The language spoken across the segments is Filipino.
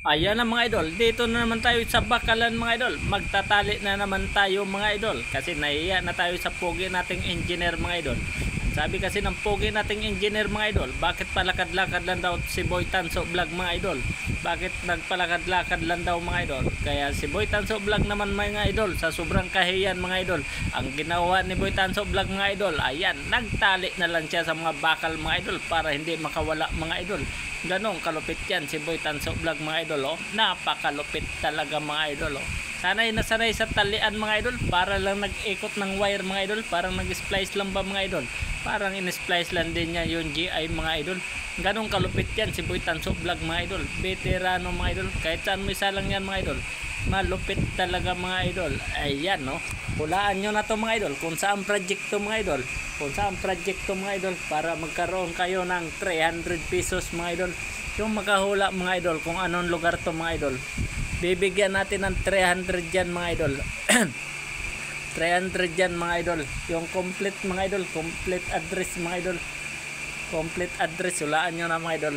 Ayan na mga idol, dito na naman tayo sa Bakalan mga idol. Magtatali na naman tayo mga idol kasi nahiya na tayo sa pogi nating engineer mga idol. Sabi kasi ng pogi nating engineer mga idol, bakit palakad-lakad lang daw si Boy Tanso Vlog mga idol? Bakit nagpalakad-lakad lang daw mga idol? Kaya si Boy Tanso Vlog naman mga idol, sa sobrang kahiyan mga idol, ang ginawa ni Boy Tanso Vlog mga idol, ayan, nagtali na lang siya sa mga bakal mga idol para hindi makawala mga idol. Ganong kalupit yan si Boy Tanso Vlog mga idol, oh. Napakalupit talaga mga idol, oh. Sanay na sanay sa talian mga idol, para lang nag-ikot ng wire mga idol, parang nag-splice lang ba mga idol, parang in-splice lang din niya yung GI mga idol. Ganong kalupit yan si Boy Tanso Vlog mga idol, veterano mga idol, kahit saan mo isa lang yan mga idol, malupit talaga mga idol. Ayan, no, hulaan nyo na to mga idol kung saan project to mga idol, kung saan project to mga idol, para magkaroon kayo ng 300 pesos mga idol. Yung makahula mga idol kung anong lugar to mga idol, bibigyan natin ng 300 dyan mga idol. 300 dyan mga idol, yung complete mga idol, complete address mga idol, complete address, hulaan nyo na mga idol.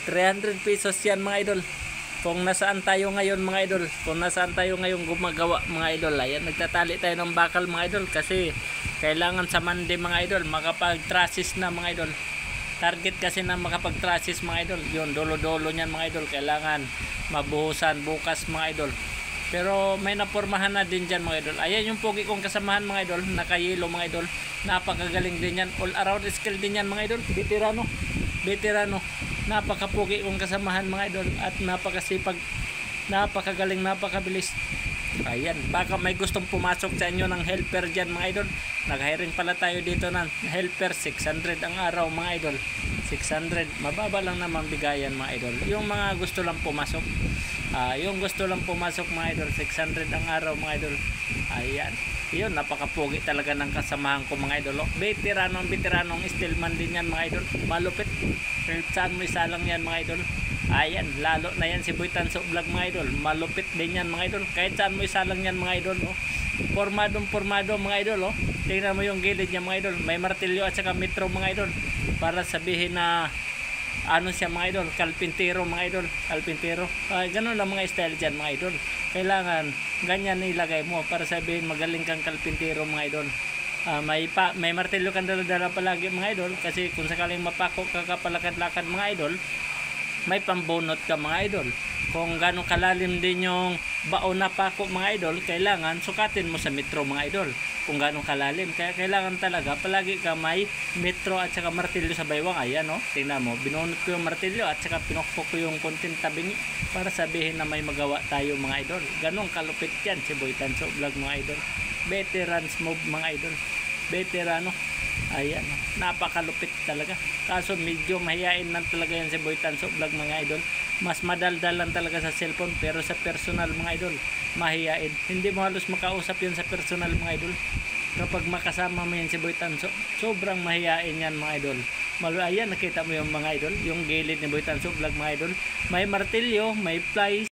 300 pesos yan mga idol kung nasaan tayo ngayon mga idol, kung nasaan tayo ngayon gumagawa mga idol. Ayan, nagtatali tayo ng bakal mga idol kasi kailangan sa Monday mga idol makapag-trasis na mga idol. Target kasi na makapag-trasis mga idol, yun dolo-dolo nyan mga idol, kailangan mabuhusan bukas mga idol. Pero may napormahan na din dyan mga idol. Ayan yung pogi kong kasamahan mga idol, nakayelo mga idol, napakagaling din yan, all around skill din yan mga idol, veterano, veterano. Napakapugi kong kasamahan mga idol at napakasipag, napakagaling, napakabilis. Ayan, baka may gustong pumasok sa inyo ng helper dyan mga idol, nag-hiring pala tayo dito ng helper, 600 ang araw mga idol, 600, mababa lang naman bigayan mga idol. Yung mga gusto lang pumasok, yung gusto lang pumasok mga idol, 600 ang araw mga idol. Ayan, yun, napakapugi talaga ng kasamahan ko mga idol, oh. Veteranong steelman din yan mga idol, malupit, saan mo isa lang yan mga idol. Ayan, lalo na yan si Boy Tanso Vlog mga idol, malupit din yan mga idol, kahit saan mo isa lang yan mga idol, oh. Pormadong pormado mga idol, oh. Tingnan mo yung gilid niya mga idol, may martilyo at saka metro mga idol, para sabihin na ano siya mga idol, kalpintero mga idol, kalpintero. Ganun lang mga style dyan mga idol, kailangan ganyan ilagay mo para sabihin magaling kang kalpintero mga idol. May martilyo kang dala-dala palagi mga idol, kasi kung sakaling mapako ka kapalakad-lakad mga idol, may pambunot ka mga idol. Kung gano'ng kalalim din yung baon na pako mga idol, kailangan sukatin mo sa metro mga idol kung gano'ng kalalim. Kaya kailangan talaga palagi ka may metro at saka martilyo sa baywang. Ayan, no, tingnan mo, binunot ko yung martilyo at saka pinokpok ko yung konting tabingi para sabihin na may magawa tayo mga idol. Ganong kalupit yan si Boy Tanso Vlog mga idol, veterans move mga idol, veterano. Ayan, napakalupit talaga. Kaso medyo mahihain lang talaga yan si Boy Tanso Vlog mga idol. Mas madaldal lang talaga sa cellphone, pero sa personal mga idol, mahihain. Hindi mo halos makausap yan sa personal mga idol. Kapag makasama mo yan si Boy Tanso, sobrang mahihain yan mga idol. Ayan, nakita mo yung mga idol, yung gilid ni Boy Tanso Vlog mga idol. May martilyo, may plies.